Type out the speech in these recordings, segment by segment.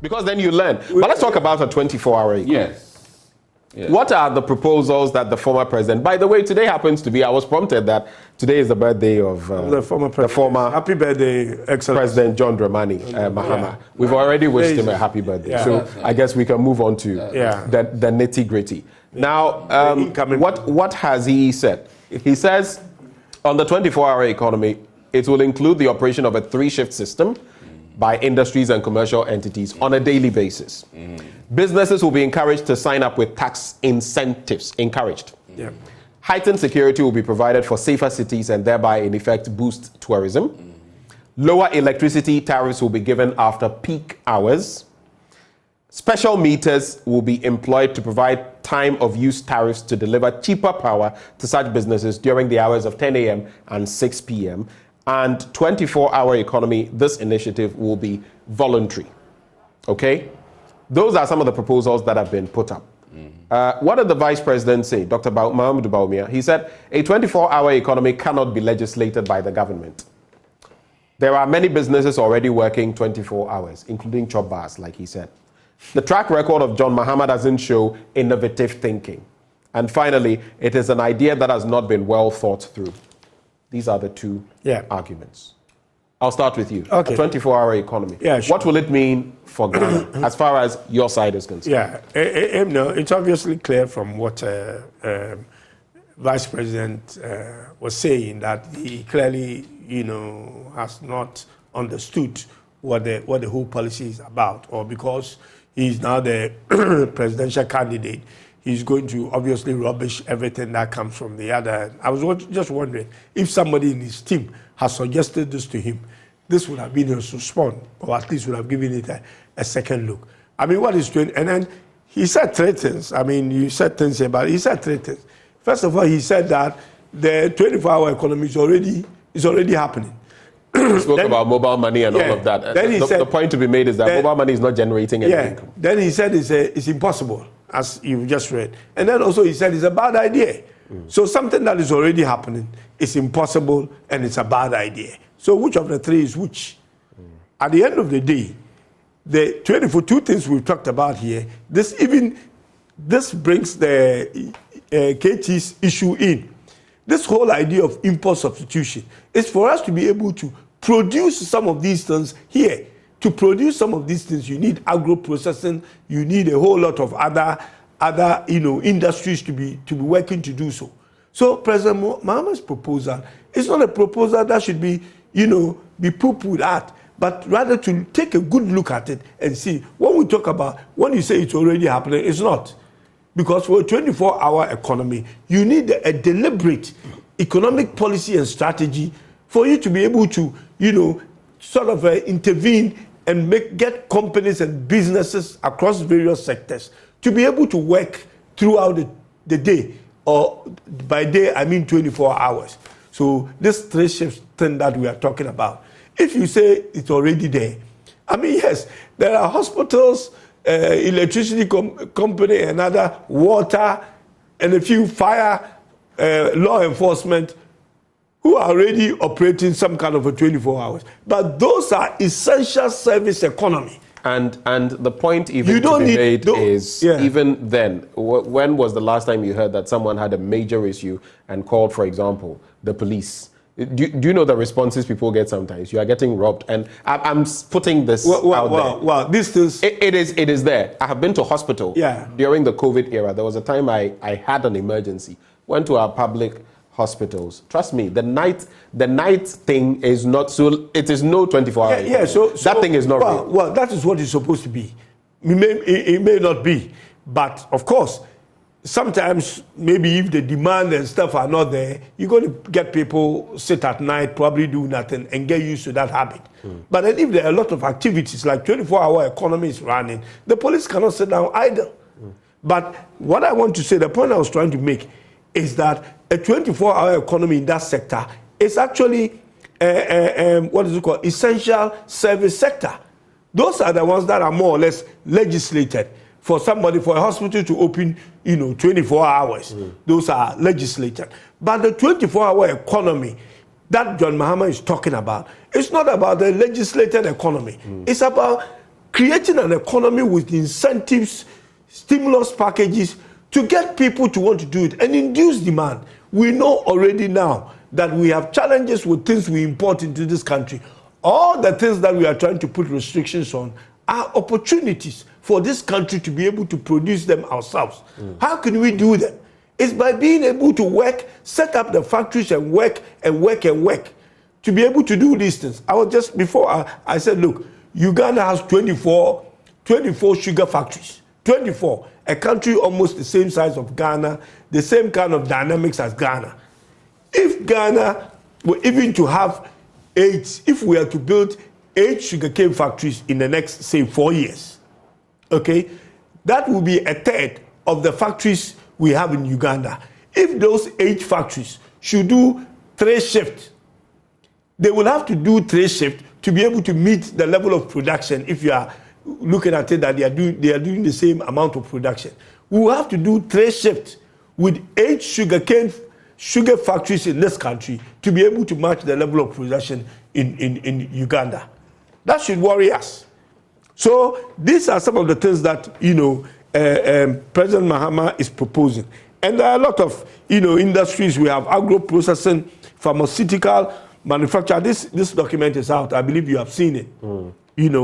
Because then you learn. But let's talk about a 24-hour economy. Yes. Yes. What are the proposals that the former president... By the way, today happens to be... I was prompted that today is the birthday of the former president. Happy birthday, excellent President John Mahama. We've already wished him a happy birthday. Yeah. So I guess we can move on to the nitty-gritty. Now, what has he said? He says on the 24-hour economy, it will include the operation of a 3-shift system by industries and commercial entities on a daily basis. Businesses will be encouraged to sign up with tax incentives. Encouraged. Yeah. Heightened security will be provided for safer cities and thereby, in effect, boost tourism. Lower electricity tariffs will be given after peak hours. Special meters will be employed to provide time of use tariffs to deliver cheaper power to such businesses during the hours of 10 a.m. and 6 p.m. And 24-hour economy, this initiative will be voluntary. Okay? Those are some of the proposals that have been put up. What did the Vice President say, Dr. Mahmoud Bawumia? He said, a 24-hour economy cannot be legislated by the government. There are many businesses already working 24 hours, including chop bars, like he said. The track record of John Mahama doesn't show innovative thinking. And finally, it is an idea that has not been well thought through. These are the two arguments. I'll start with you. Okay. A 24-hour economy. Yeah, sure. What will it mean for Ghana as far as your side is concerned? Yeah, no, it's obviously clear from what Vice President was saying that he clearly, has not understood what the whole policy is about, or because he's now the presidential candidate, he's going to obviously rubbish everything that comes from the other end. I was just wondering if somebody in his team has suggested this to him, this would have been his response, or at least would have given it a second look. I mean, what is doing? And then he said 3 things. I mean, you said things here, but he said 3 things. First of all, he said that the 24-hour economy is already happening. He spoke about mobile money and all of that. Then he said, the point to be made is that mobile money is not generating any income. Then he said it's impossible, as you just read. And then also he said it's a bad idea. So something that is already happening is impossible and it's a bad idea. So which of the 3 is which? At the end of the day, the 2 things we've talked about here, this brings the KT's issue in. This whole idea of import substitution is for us to be able to produce some of these things here. To produce some of these things, you need agro-processing, you need a whole lot of other industries to be working to do so. So President Mahama's proposal is not a proposal that should be poo-pooed at, but rather to take a good look at it and see. When you say it's already happening, it's not. Because for a 24-hour economy, you need a deliberate economic policy and strategy for you to be able to, intervene and get companies and businesses across various sectors to be able to work throughout the day, or by day I mean 24 hours. So this 3-shift thing that we are talking about, if you say it's already there, I mean, yes, there are hospitals, electricity company, and other water, and a few fire, law enforcement, who are already operating some kind of a 24 hours. But those are essential service economy. And the point even to be made is, even then, when was the last time you heard that someone had a major issue and called, for example, the police? Do you know the responses people get sometimes? You are getting robbed. And I'm putting this out there. Well, this is... It is there. I have been to hospital during the COVID era. There was a time I had an emergency. Went to our public hospitals. Trust me, the night thing is not... So it is no 24-hour. So that thing is not real. Well, that is what it's supposed to be. It may not be. But, of course, sometimes maybe if the demand and stuff are not there, you're going to get people sit at night, probably do nothing, and get used to that habit. But then if there are a lot of activities, like 24-hour economy is running, the police cannot sit down idle. But what I want to say, the point I was trying to make, is that a 24-hour economy in that sector is actually, essential service sector. Those are the ones that are more or less legislated. For a hospital to open, 24 hours, those are legislated. But the 24-hour economy that John Mahama is talking about, it's not about the legislated economy. It's about creating an economy with incentives, stimulus packages to get people to want to do it and induce demand. We know already now that we have challenges with things we import into this country. All the things that we are trying to put restrictions on are opportunities for this country to be able to produce them ourselves. How can we do them? It's by being able to work, set up the factories and work and work and work to be able to do these things. I was just, before I said, look, Uganda has 24 sugar factories. 24. A country almost the same size of Ghana, the same kind of dynamics as Ghana. If Ghana were even to have 8, if we are to build 8 sugarcane factories in the next, say, 4 years, okay, that will be a third of the factories we have in Uganda. If those 8 factories should do 3 shifts, they will have to do 3 shifts to be able to meet the level of production. If you are looking at it that they are doing the same amount of production, we will have to do 3 shifts with 8 sugar factories in this country to be able to match the level of production in Uganda. That should worry us. So these are some of the things that President Mahama is proposing, and there are a lot of industries. We have agro processing, pharmaceutical manufacture. This document is out. I believe you have seen it.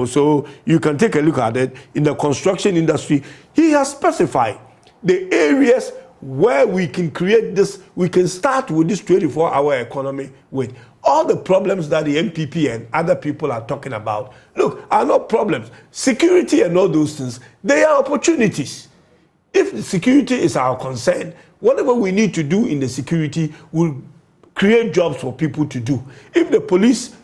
So you can take a look at it. In the construction industry, he has specified the areas where we can create this. We can start with this 24-hour economy with all the problems that the MPP and other people are talking about. Look, are not problems. Security and all those things, they are opportunities. If the security is our concern, whatever we need to do in the security will create jobs for people to do. If the police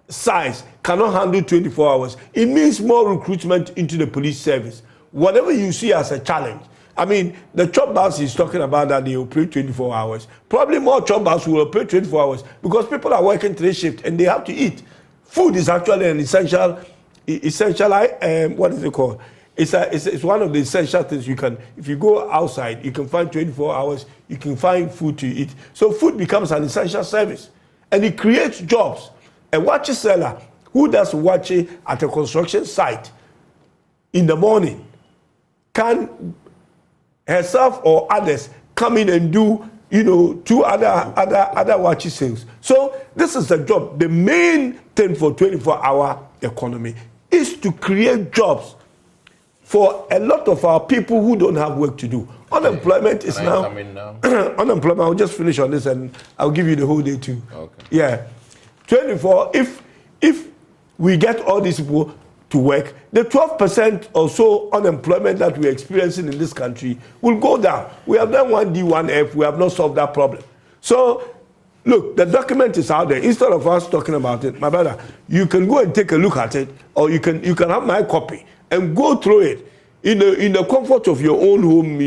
size cannot handle 24 hours, it means more recruitment into the police service. Whatever you see as a challenge. I mean, the chop bus is talking about that they operate 24 hours. Probably more chop bus will operate 24 hours because people are working 3 shifts and they have to eat. Food is actually an essential, what is it called? It's one of the essential things you can, if you go outside, you can find 24 hours, you can find food to eat. So food becomes an essential service and it creates jobs. A watch seller who does watching at a construction site in the morning can herself or others come in and do 2 other watch sales. So this is the job. The main thing for 24-hour economy is to create jobs for a lot of our people who don't have work to do. Unemployment is now. Unemployment. I'll just finish on this and I'll give you the whole day too. Okay. Yeah, 24. If we get all these people to work, the 12% or so unemployment that we're experiencing in this country will go down. We have done 1D, 1F. We have not solved that problem. So, look, the document is out there. Instead of us talking about it, my brother, you can go and take a look at it, or you can have my copy and go through it in the comfort of your own home,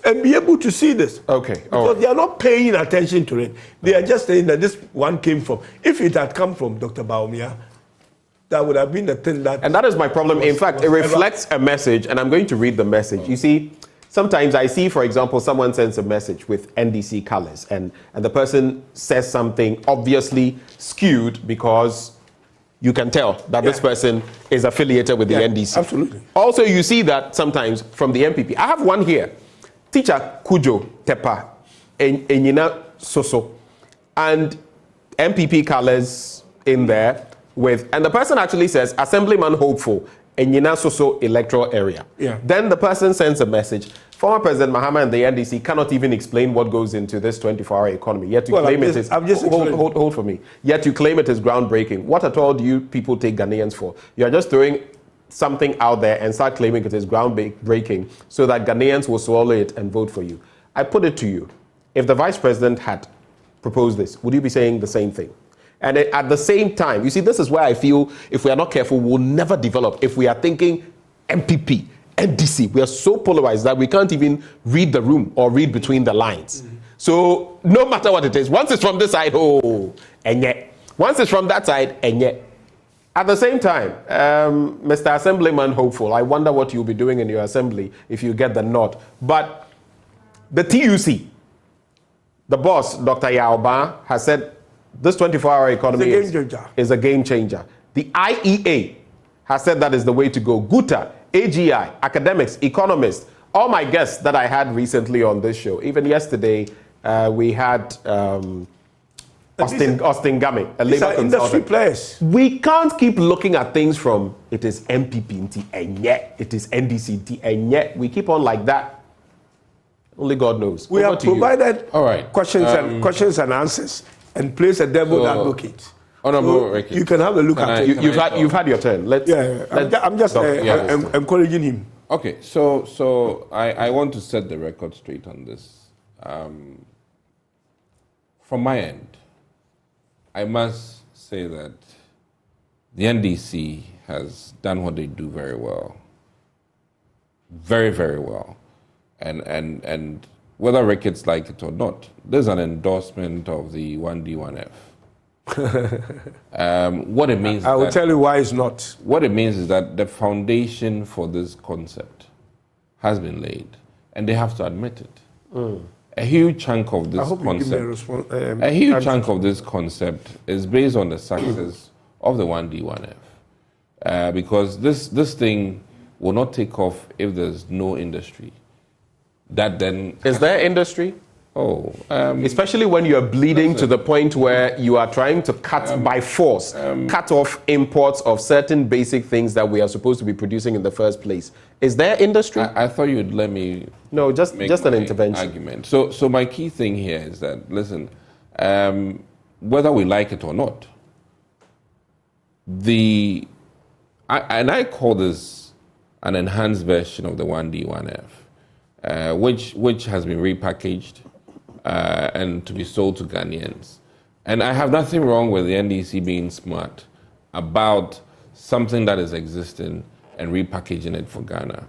and be able to see this. Okay. Because they are not paying attention to it. They are just saying that this one came from. If it had come from Dr. Baumia, that would have been the thing that... And that is my problem. In fact, it reflects a message, and I'm going to read the message. You see, sometimes I see, for example, someone sends a message with NDC colors, and the person says something obviously skewed because you can tell that this person is affiliated with the NDC. Absolutely. Also, you see that sometimes from the MPP. I have one here. Teacher Kujo Tepa, Enyina Soso, and MPP colors in there. And the person actually says, Assemblyman hopeful, Enyina Soso electoral area. Yeah. Then the person sends a message. Former President Mahama and the NDC cannot even explain what goes into this 24-hour economy. Yet you claim it is... Hold for me. Yet you claim it is groundbreaking. What at all do you people take Ghanaians for? You are just throwing something out there and start claiming it is groundbreaking so that Ghanaians will swallow it and vote for you. I put it to you. If the Vice President had proposed this, would you be saying the same thing? And at the same time, you see, this is where I feel if we are not careful, we'll never develop. If we are thinking MPP, NDC, we are so polarized that we can't even read the room or read between the lines. So no matter what it is, once it's from this side, and yet. Once it's from that side, and yet. At the same time, Mr. Assemblyman hopeful, I wonder what you'll be doing in your assembly if you get the nod. But the TUC, the boss, Dr. Yaoba, has said this 24-hour economy is a game changer. The IEA has said that is the way to go. Guta, AGI, academics, economists, all my guests that I had recently on this show. Even yesterday, we had Austin Gami, a labor consultant. Industry players. We can't keep looking at things from it is MPP and yet it is NDC and yet we keep on like that. Only God knows. We have provided all right. questions and answers and place a devil advocate. Honorable Ricky, you can have a look at it. You've had your turn. I'm just encouraging him. Okay, so I want to set the record straight on this. From my end, I must say that the NDC has done what they do very well. Very, very well. And whether Ricketts like it or not, there's an endorsement of the 1D1F. What it means I will tell you why it's not. What it means is that the foundation for this concept has been laid, and they have to admit it. A huge chunk of this chunk of this concept is based on the success of the 1D1F, because this thing will not take off if there's no industry. That then is there industry? Especially when you are bleeding to the point where you are trying to cut by force, cut off imports of certain basic things that we are supposed to be producing in the first place. Is there industry? I thought you'd let me. No, just an intervention. Argument. So my key thing here is that listen, whether we like it or not, I call this an enhanced version of the 1D1F, which has been repackaged. And to be sold to Ghanaians. And I have nothing wrong with the NDC being smart about something that is existing and repackaging it for Ghana.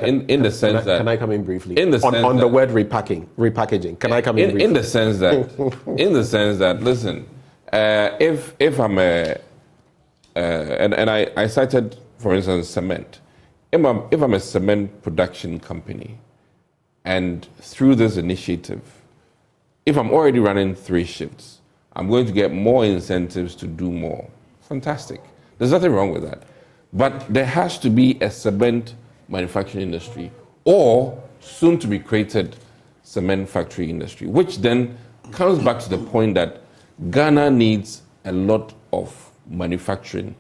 In the sense that... Can I come in briefly? In the sense on the word repackaging. Can I come in briefly? In the sense that, listen, if I'm and I cited, for instance, cement. If I'm a cement production company, and through this initiative, if I'm already running 3 shifts, I'm going to get more incentives to do more. Fantastic. There's nothing wrong with that. But there has to be a cement manufacturing industry or soon to be created cement factory industry, which then comes back to the point that Ghana needs a lot of manufacturing.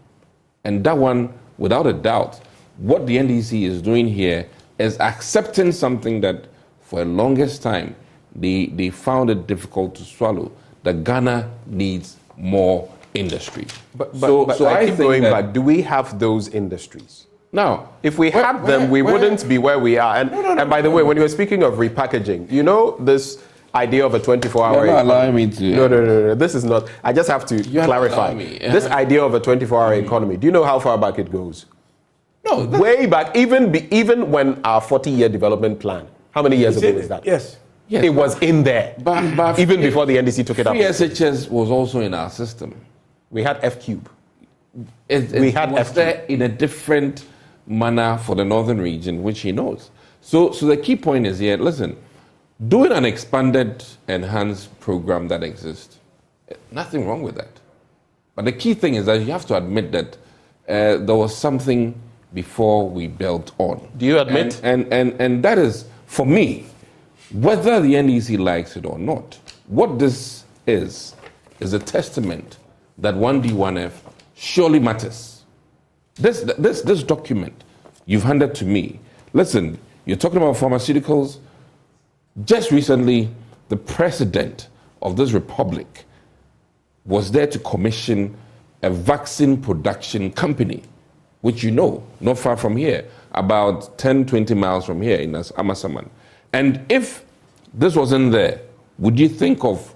And that one, without a doubt, what the NDC is doing here is accepting something that for the longest time they found it difficult to swallow, that Ghana needs more industry. But I keep going back. Do we have those industries? Now, if we had them, we wouldn't be where we are. And by the way, when you were speaking of repackaging, you know this idea of a 24-hour... You're not allowing me to... No. This is not... I just have to clarify. This idea of a 24-hour economy, do you know how far back it goes? No. Way back, even when our 40-year development plan, how many years ago was that? Yes. It was in there, but even before the NDC took it up. SHS was also in our system. We had F-Cube. We had F-Cube there in a different manner for the northern region, which he knows. So the key point is here, listen, doing an expanded, enhanced program that exists, nothing wrong with that. But the key thing is that you have to admit that there was something before we built on. Do you admit? And that is, for me, whether the NDC likes it or not, what this is a testament that 1D1F surely matters. This document you've handed to me, listen, you're talking about pharmaceuticals. Just recently, the president of this republic was there to commission a vaccine production company, which you know, not far from here, about 10, 20 miles from here in Amasaman. And if this wasn't there, would you think of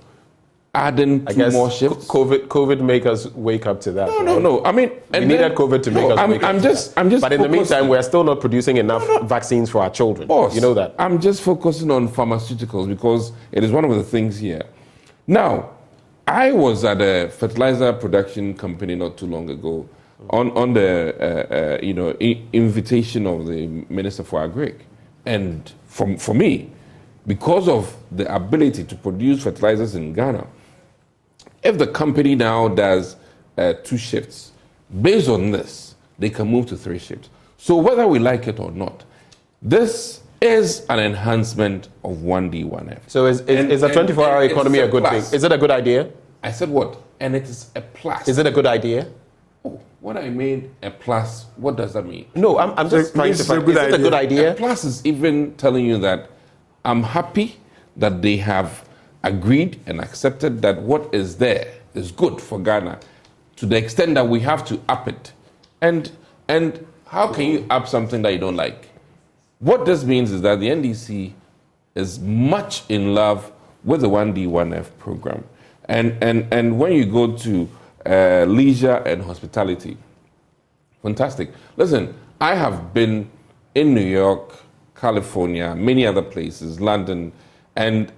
adding two more shifts? COVID make us wake up to that. No. I mean, we needed COVID to make us wake up. I'm just. But in the meantime, we're still not producing enough vaccines for our children. Boss, you know that. I'm just focusing on pharmaceuticals because it is one of the things here. Now, I was at a fertilizer production company not too long ago on the invitation of the Minister for Agric, and for me, because of the ability to produce fertilizers in Ghana, if the company now does 2 shifts, based on this, they can move to 3 shifts. So whether we like it or not, this is an enhancement of 1D, 1F. So is a 24-hour economy a good thing? Is it a good idea? I said what? And it is a plus. Is it a good idea? Oh, what I mean, a plus, what does that mean? No, I'm just trying to find, is it a good idea? A plus is even telling you that I'm happy that they have agreed and accepted that what is there is good for Ghana to the extent that we have to up it. And how can you up something that you don't like? What this means is that the NDC is much in love with the 1D, 1F program. And when you go to leisure and hospitality, fantastic. Listen, I have been in New York, California, many other places, London, and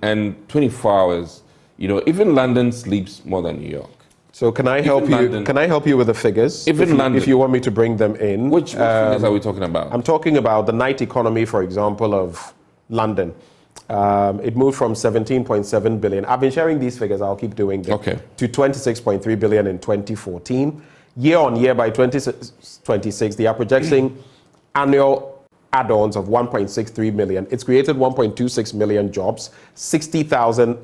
24 hours. You know, even London sleeps more than New York. So can I help you? London, can I help you with the figures? Even London, if you want me to bring them in. Which figures are we talking about? I'm talking about the night economy, for example, of London. It moved from 17.7 billion. I've been sharing these figures. I'll keep doing them. Okay. To 26.3 billion in 2014. Year on year, by 2026, they are projecting annual add-ons of 1.63 million. It's created 1.26 million jobs, 60,000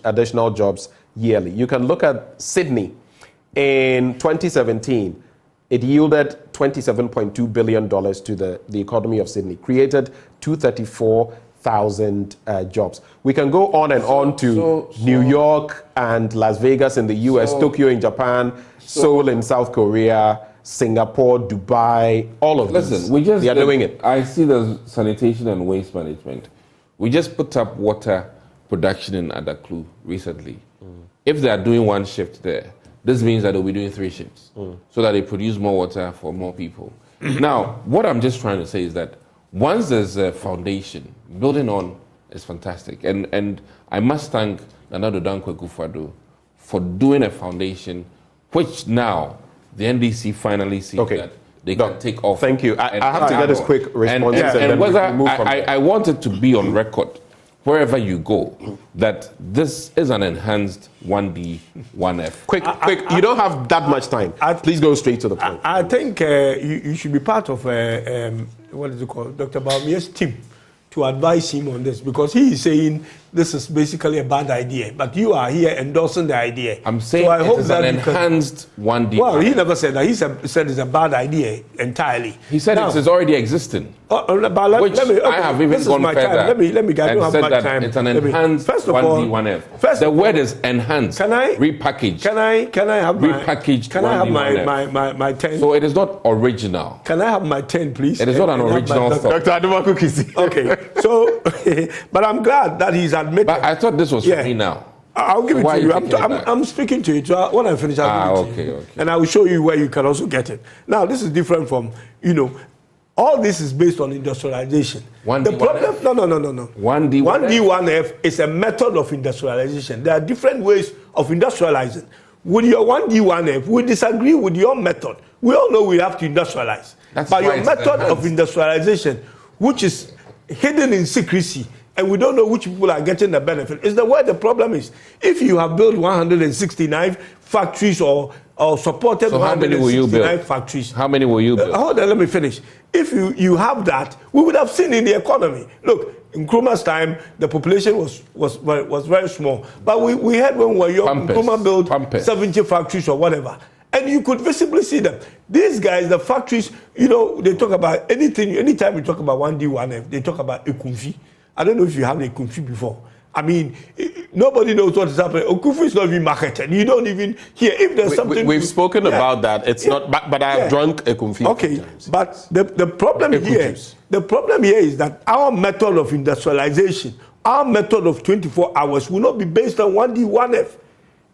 additional jobs yearly. You can look at Sydney. In 2017, it yielded $27.2 billion to the economy of Sydney, created 234,000 jobs. We can go on and on to New York and Las Vegas in the US, Tokyo in Japan, Seoul in South Korea, Singapore, Dubai, all of these. Listen, they are doing it. I see the sanitation and waste management. We just put up water production in Adaklu recently. If they are doing 1 shift there, this means that they'll be doing 3 shifts so that they produce more water for more people. Now, what I'm just trying to say is that once there's a foundation, building on is fantastic. And I must thank Nana Dankwa Akufo-Addo for doing a foundation, which now the NDC finally sees that they can take off. Thank you. I have to get this quick response. And whether I want it to be on record, wherever you go, that this is an enhanced 1D, 1F. Quick, you don't have that much time. Please go straight to the point. I think you should be part of, what is it called, Dr. Baumia's team to advise him on this, because he is saying this is basically a bad idea, but you are here endorsing the idea. I'm saying so I hope that an enhanced 1D. Well, he never said that. He said it's a bad idea entirely. He said it is already existing. But let me, I have even gone further. Let me. I don't have much time. It's an enhanced 1D, 1F. The word is enhanced. Can I repackage? Can I have repackaged? Can I have my 10? So it is not original. Can I have my 10, please? It is not an original thought. Dr. Adumaku Kisi. Okay. So, but I'm glad that he's admitted. But I thought this was for me now. I'll give it to you. I'm speaking to you. So when I finish, I'll give it to you. And I will show you where you can also get it. Now, this is different from, all this is based on industrialization. 1D, the problem, 1F? No. 1D, 1F is a method of industrialization. There are different ways of industrializing. With your 1D, 1F, we disagree with your method. We all know we have to industrialize. But your method of industrialization, which is hidden in secrecy, and we don't know which people are getting the benefit, is where the problem is. If you have built 169 factories or supported 169 factories. How many will you build? Hold on, let me finish. If you have that, we would have seen in the economy. Look, in Nkrumah's time, the population was very small. But we had when we were young, Nkrumah built 70 factories or whatever. And you could visibly see them. These guys, the factories, they talk about anything. Anytime we talk about 1D, 1F, they talk about Ekumfi. I don't know if you have the Ekumfi before. I mean, nobody knows what is happening. Ekumfi is not even marketed. You don't even hear. If there's something... We've spoken about that. It's not... But I have drunk Ekumfi. Okay, but the problem here is that our method of industrialization, our method of 24 hours will not be based on 1D, 1F.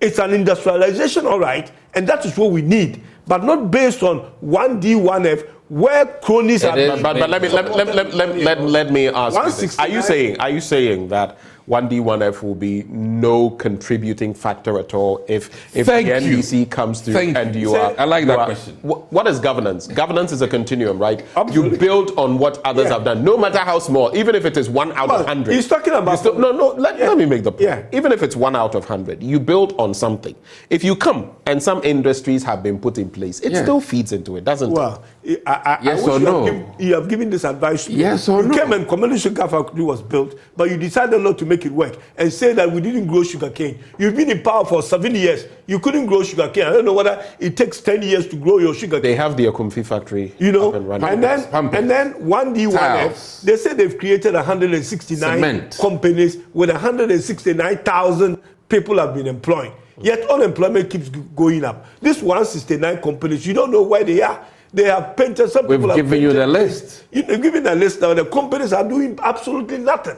It's an industrialization, all right, and that is what we need, but not based on 1D, 1F, where cronies are. But let me ask you this. Are you saying that 1D, 1F will be no contributing factor at all if the NDC comes through and you are... I like that question. What is governance? Governance is a continuum, right? Absolutely. You build on what others have done, no matter how small, even if it is 1 out of 100. He's talking about... Let me make the point. Yeah. Even if it's 1 out of 100, you build on something. If you come and some industries have been put in place, it still feeds into it, doesn't it? Well, Yes wish or no? You have given this advice to me. Yes or you no? came and community sugar factory was built, but you decided not to make it work and say that we didn't grow sugarcane. You've been in power for 7 years. You couldn't grow sugarcane. I don't know whether it takes 10 years to grow your sugarcane. They have the Akumfi factory. You know, up and running. and then 1D1F, they say they've created 169 Cement. companies with 169,000 people have been employed. Yet unemployment keeps going up. These 169 companies, you don't know where they are. They have painted. Some people have given you painted- the list. You've given a list now. The companies are doing absolutely nothing.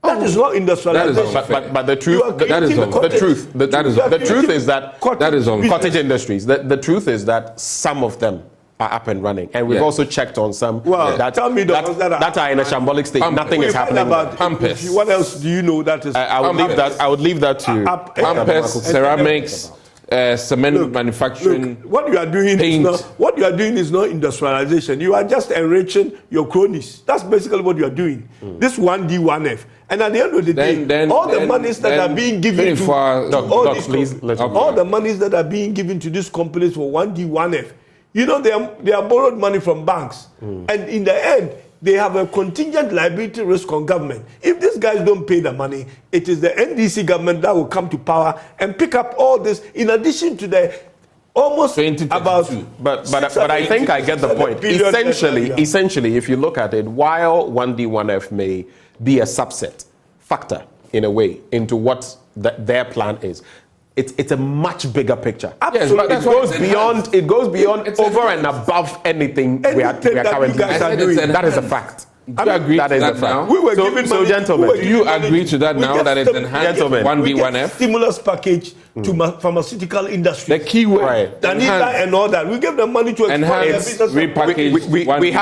That is not industrialization. That is But the truth, You are the creating truth is that That is on cottage industries. The truth is that some of them are up and running, and we've Yeah. also checked on some Well, that, tell me the ones that are in a shambolic state. Pampers. Nothing is We've heard happening. about Pampers. What else do you know that is? I would leave that. I would leave that to Pampers, ceramics, cement manufacturing. Look, what you are doing is not industrialization. You are just enriching your cronies. That's basically what you are doing. This 1D1F. And at the end of the day, all the monies that are being given to all these all the monies that are being given to these companies for 1D1F, you know, they are borrowed money from banks. And in the end, they have a contingent liability risk on government. If these guys don't pay the money, it is the NDC government that will come to power and pick up all this in addition to the almost 2022. about. But I think I get the point. Essentially, if you look at it, while 1D1F may be a subset factor in a way into what their plan is, it's a much bigger picture. Yes, but that's It goes beyond over and above anything we are currently doing. That is a fact. Do you agree that to is that a fact. now? We were given money. Gentlemen, Do you agree to that now that it's enhanced Gentlemen, 1B1F? Stimulus package to pharmaceutical industry. The key word, Right. Danita and all that. We give them money to expand their enhanced, business. repackaged, we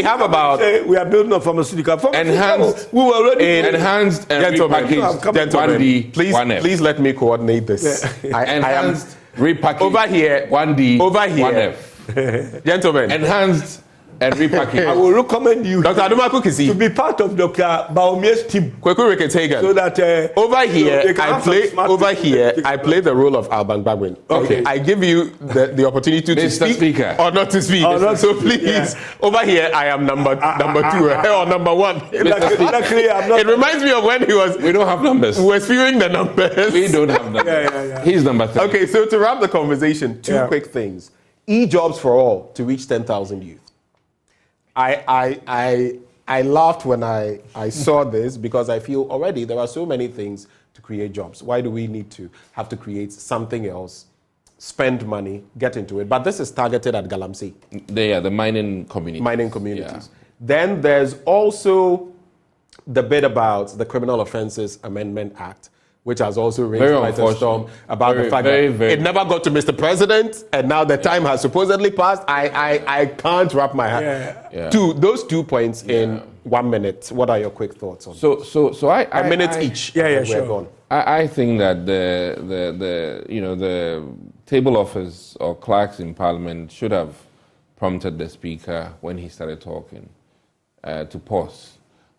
have about We are building a pharmaceutical. Enhanced. We were already enhanced and repackaged Gentlemen, 1D1F. please let me coordinate this. I am Enhanced, repackaged, over here. 1D, Over here. 1F. Gentlemen, Enhanced and I repackaged. will recommend you Dr. Adumaku to Kisi, be part of Dr. Baumier's team Kweku Reketagan. so that Over here, they can have some smart people. I play the role of Alban Bagwin. Okay. I give you the opportunity to Mr. speak Speaker. or not to speak. Or not So to speak, please, yeah. over here, I am number two or number one. Luckily, I'm not. It reminds me of when We don't have numbers. we were spewing the numbers. We don't have numbers. Yeah. He's number 3. Okay, so to wrap the conversation, two quick things. E-jobs for all to reach 10,000 youth. I laughed when I saw this because I feel already there are so many things to create jobs. Why do we need to have to create something else, spend money, get into it? But this is targeted at Galamsey. The mining community. Mining communities. Then there's also the bit about the Criminal Offences Amendment Act, which has also raised quite a storm about the fact that it never got to Mr. President, and now the time has supposedly passed. I can't wrap my head. Those 2 points in 1 minute. What are your quick thoughts on? So I a minute each. Yeah, We're sure. gone. I think that the table office or clerks in Parliament should have prompted the Speaker when he started talking to pause,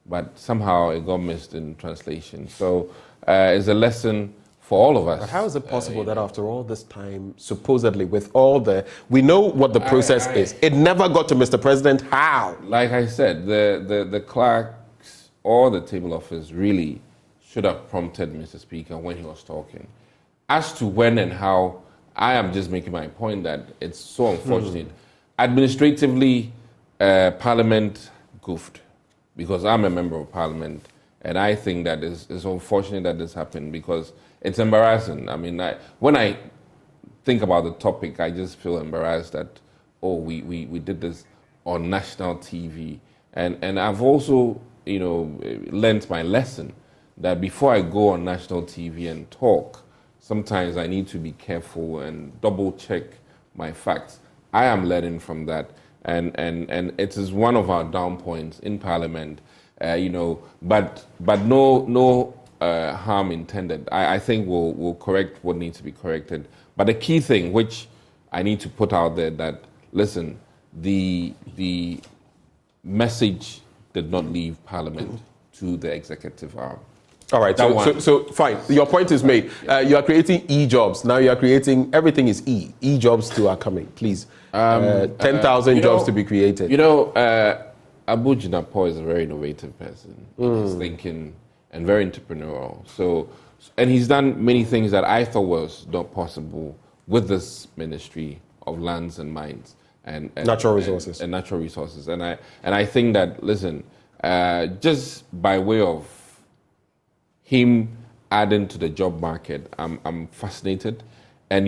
but somehow it got missed in translation. So it's a lesson for all of us. But how is it possible that after all this time, supposedly with all we know what the process is, it never got to Mr. President? How? Like I said, the clerks or the table office really should have prompted Mr. Speaker when he was talking. As to when and how, I am just making my point that it's so unfortunate. Administratively, Parliament goofed because I'm a member of Parliament, and I think that it's unfortunate that this happened because it's embarrassing. I mean, when I think about the topic, I just feel embarrassed that, we did this on national TV. And I've also, learnt my lesson that before I go on national TV and talk, sometimes I need to be careful and double check my facts. I am learning from that. And it is one of our down points in Parliament, but no harm intended. I think we'll correct what needs to be corrected. But the key thing, which I need to put out there, that listen, the message did not leave Parliament to the executive arm. All right, so fine. Your point is made. You are creating e-jobs. Now you are creating, everything is e. E-jobs too are coming, please. 10,000 jobs to be created. Abu Jinapor is a very innovative person. He's thinking and very entrepreneurial. And he's done many things that I thought was not possible with this Ministry of Lands and Mines and Natural Resources. And natural resources. And I think that, listen, just by way of him adding to the job market, I'm fascinated. And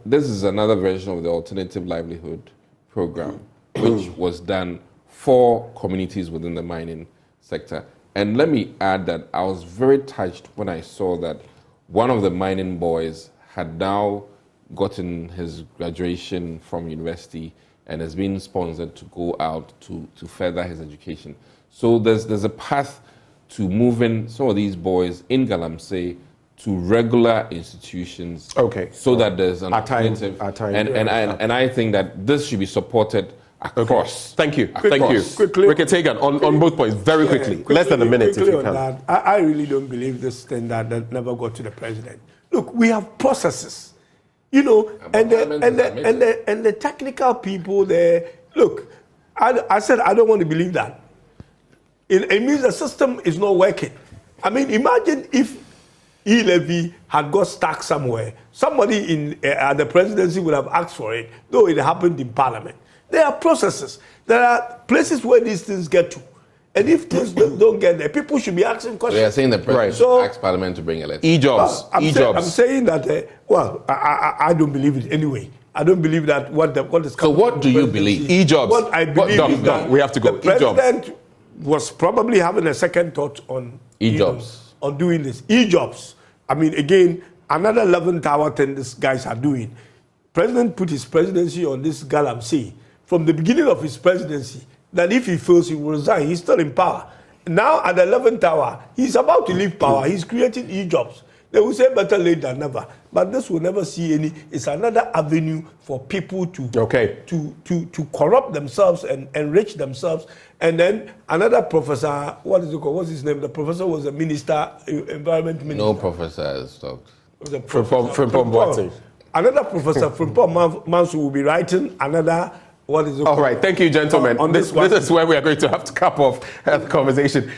this is another version of the Alternative Livelihood Program, which was done for communities within the mining sector. And let me add that I was very touched when I saw that one of the mining boys had now gotten his graduation from university and has been sponsored to go out to further his education. So there's a path to moving some of these boys in Galamsey to regular institutions. Okay. So that there's an alternative. And I think that this should be supported across. Thank you. Quickly, Ricky Tagan, on both points, very quickly. Less than a minute if you can. That, I really don't believe this thing that never got to the president. Look, we have processes, and the technical people there. Look, I said I don't want to believe that. It means the system is not working. I mean, imagine if E-Levy had got stuck somewhere. Somebody at the presidency would have asked for it, though it happened in Parliament. There are processes. There are places where these things get to. And if things don't get there, people should be asking questions. We are saying the president should ask Parliament to bring elections. E-jobs. I'm saying that, I don't believe it anyway. I don't believe that what is So what do you believe? E-jobs. What I believe is that we have to go. The president was probably having a second thought on E-jobs. On doing this. E-jobs. I mean, again, another 11th hour thing these guys are doing. President put his presidency on this Galamsey from the beginning of his presidency, that if he fails, he will resign. He's still in power. Now, at the 11th hour, he's about to leave power. He's creating e-jobs. They will say better late than never. But this will never see any. It's another avenue for people to corrupt themselves and enrich themselves. And then another professor, what is it called? What's his name? The professor was a minister, environment minister. No professor has talked. Another professor, Frimpong Mansu, will be writing another. What is it All right, thank you, gentlemen. This is where we are going to have to cap off the conversation.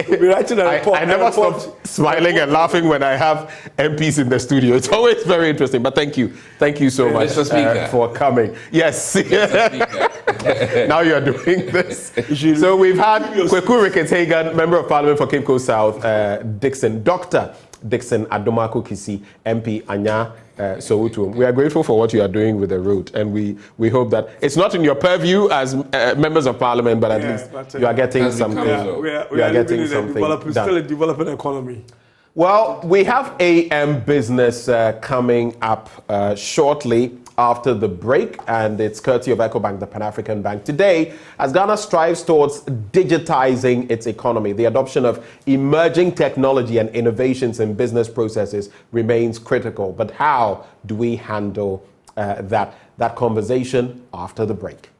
We'll be writing a report. I never stop smiling and laughing when I have MPs in the studio. It's always very interesting. But thank you so much for coming. Yes. Now you are doing this. So we've had Kweku Riketagan, Member of Parliament for Cape Coast South, Dr. Dixon Adomako Kisi, MP Anya Sowutuom. We are grateful for what you are doing with the road, and we hope that it's not in your purview as members of Parliament, but at least you are getting something. We are getting something. Still a developing economy. Well, we have AM Business coming up shortly after the break, and it's courtesy of EcoBank, the Pan-African Bank. Today, as Ghana strives towards digitizing its economy, the adoption of emerging technology and innovations in business processes remains critical. But how do we handle that? That conversation after the break.